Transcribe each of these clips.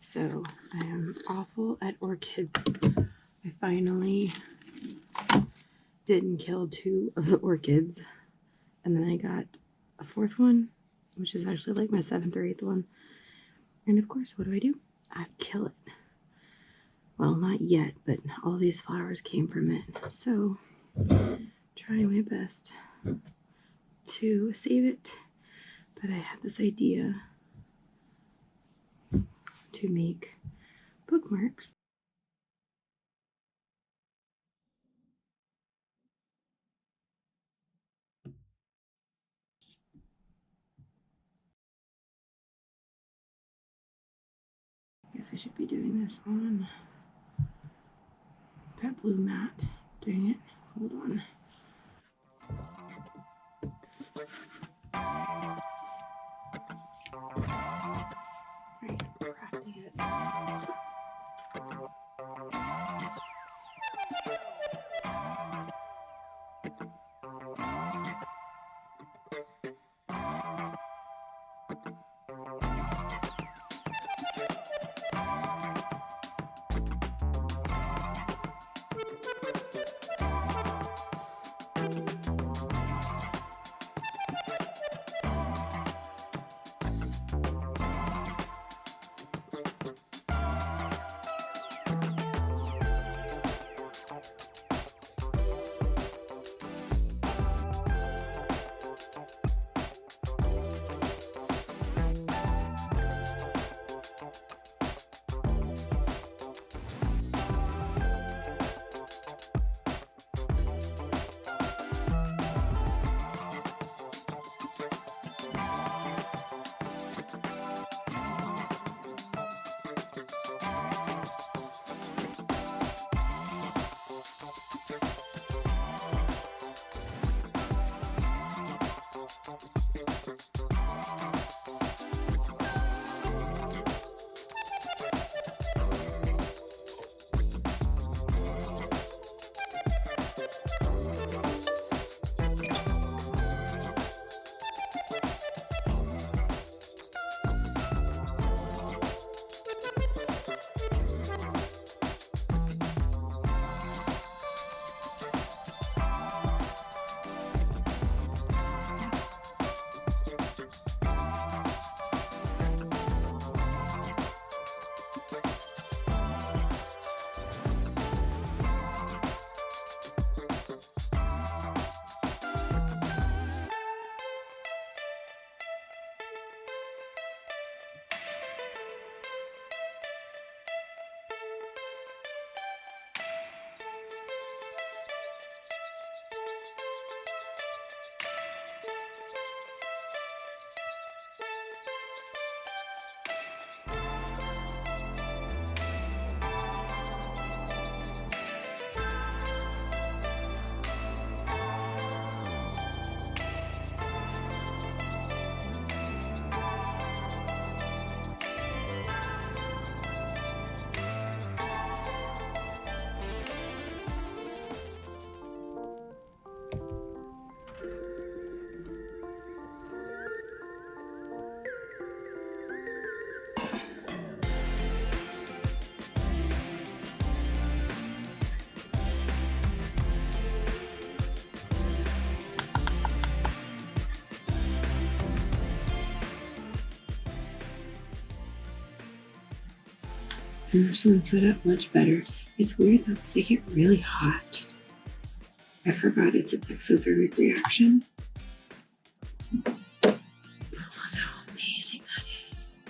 So I am awful at orchids. I finally didn't kill 2 of the orchids, and then I got a 4th one, which is actually like my 7th or 8th one. And of course, what do? I kill it. Well, not yet, but all these flowers came from it. So, trying my best to save it. But I had this idea to make bookmarks. I guess I should be doing this on that blue mat. Dang it. Hold on. Right, crafting it. And this one's set up much better. It's weird though, because they get really hot. I forgot it's an exothermic reaction. But look how amazing that is.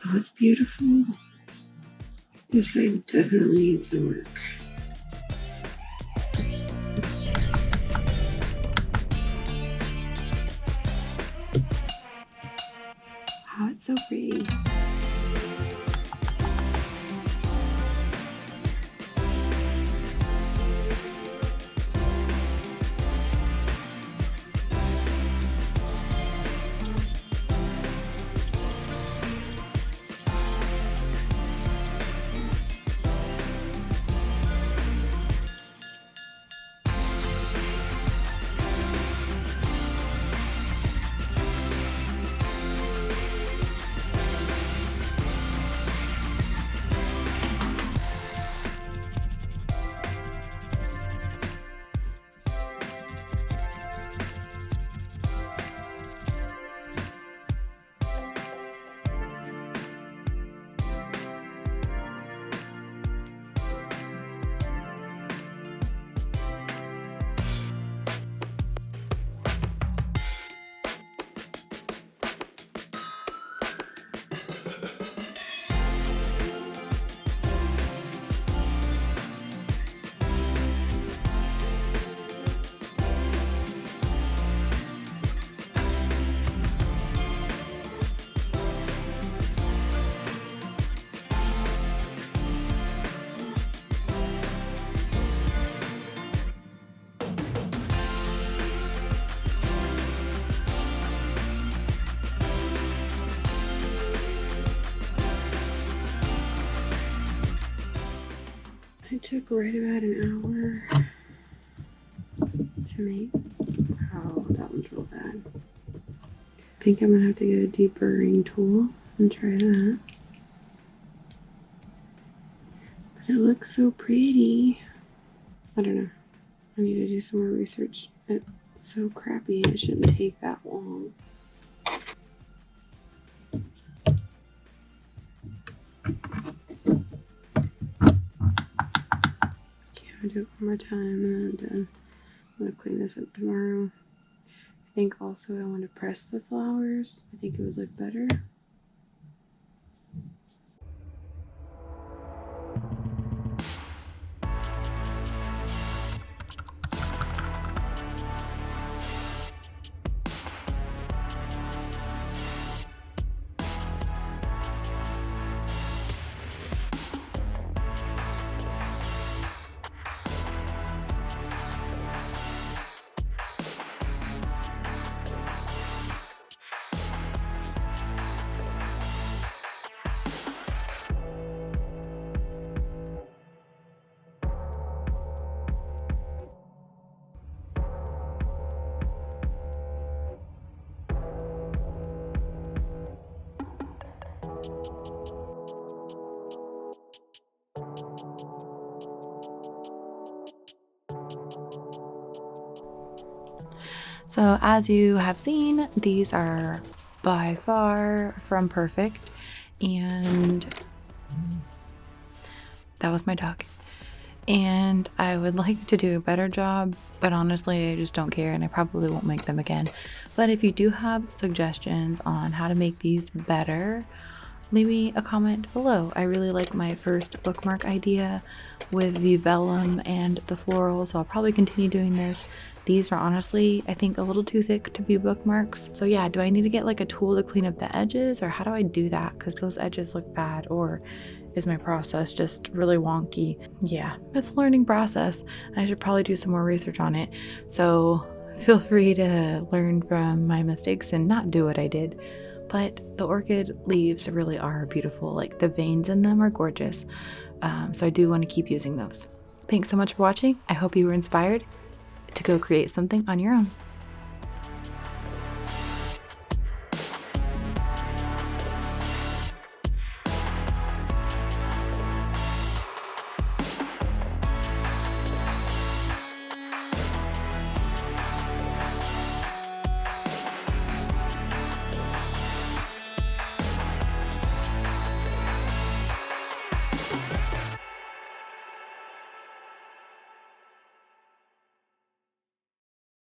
Oh, it's beautiful. This side definitely needs some work. Oh, it's so pretty. It took right about an hour to make. Oh, that one's real bad. I think I'm gonna have to get a deep burring tool and try that. But it looks so pretty. I don't know. I need to do some more research. It's so crappy. It shouldn't take that long. Okay, I'll do it one more time and then I'm done. I'm gonna clean this up tomorrow. I think also I want to press the flowers. I think it would look better. So as you have seen, these are by far from perfect, and that was my dog. And I would like to do a better job, but honestly, I just don't care and I probably won't make them again. But if you do have suggestions on how to make these better, leave me a comment below. I really like my first bookmark idea with the vellum and the floral, so I'll probably continue doing this. These are honestly, I think, a little too thick to be bookmarks. So yeah, do I need to get like a tool to clean up the edges, or how do I do that? Because those edges look bad, or is my process just really wonky? Yeah, it's a learning process. I should probably do some more research on it. So feel free to learn from my mistakes and not do what I did. But the orchid leaves really are beautiful. Like the veins in them are gorgeous. So I do want to keep using those. Thanks so much for watching. I hope you were inspired to go create something on your own.